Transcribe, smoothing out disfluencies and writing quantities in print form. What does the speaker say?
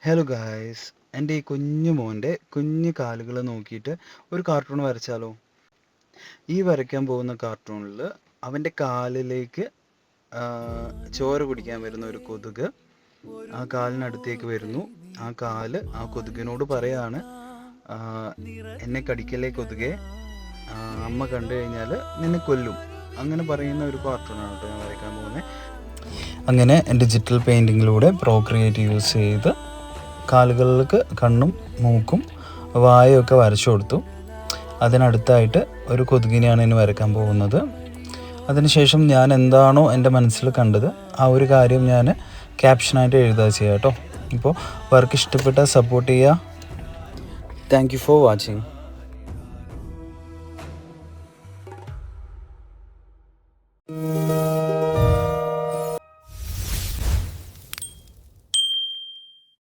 Hello guys, എൻ്റെ ഈ കുഞ്ഞു മോൻ്റെ കുഞ്ഞു കാലുകൾ നോക്കിയിട്ട് ഒരു കാർട്ടൂൺ വരച്ചാലോ? ഈ വരയ്ക്കാൻ പോകുന്ന കാർട്ടൂണിൽ അവൻ്റെ കാലിലേക്ക് ചോര കുടിക്കാൻ വരുന്ന ഒരു കൊതുക് ആ കാലിനടുത്തേക്ക് വരുന്നു. ആ കാല് ആ കൊതുകിനോട് പറയാണ്, "ആ, എന്നെ കടിക്കലേ കൊതുകെ, അമ്മ കണ്ടു കഴിഞ്ഞാൽ നിന്നെ കൊല്ലും." അങ്ങനെ പറയുന്ന ഒരു കാർട്ടൂണാണ് കേട്ടോ ഞാൻ വരയ്ക്കാൻ പോകുന്നത്. അങ്ങനെ ഡിജിറ്റൽ പെയിൻറ്റിങ്ങിലൂടെ പ്രോക്രിയേറ്റ് യൂസ് ചെയ്ത് കാലുകൾക്ക് കണ്ണും മൂക്കും വായൊക്കെ വരച്ചു കൊടുത്തു. അതിനടുത്തായിട്ട് ഒരു കൊതുകിനെയാണ് ഇനി വരയ്ക്കാൻ പോകുന്നത്. അതിനുശേഷം ഞാൻ എന്താണോ എൻ്റെ മനസ്സിൽ കണ്ടത് ആ ഒരു കാര്യം ഞാൻ ക്യാപ്ഷനായിട്ട് എഴുതുക ചെയ്യാം കേട്ടോ. ഇപ്പോൾ വർക്ക് ഇഷ്ടപ്പെട്ടാൽ സപ്പോർട്ട് ചെയ്യുക. Thank you for watching.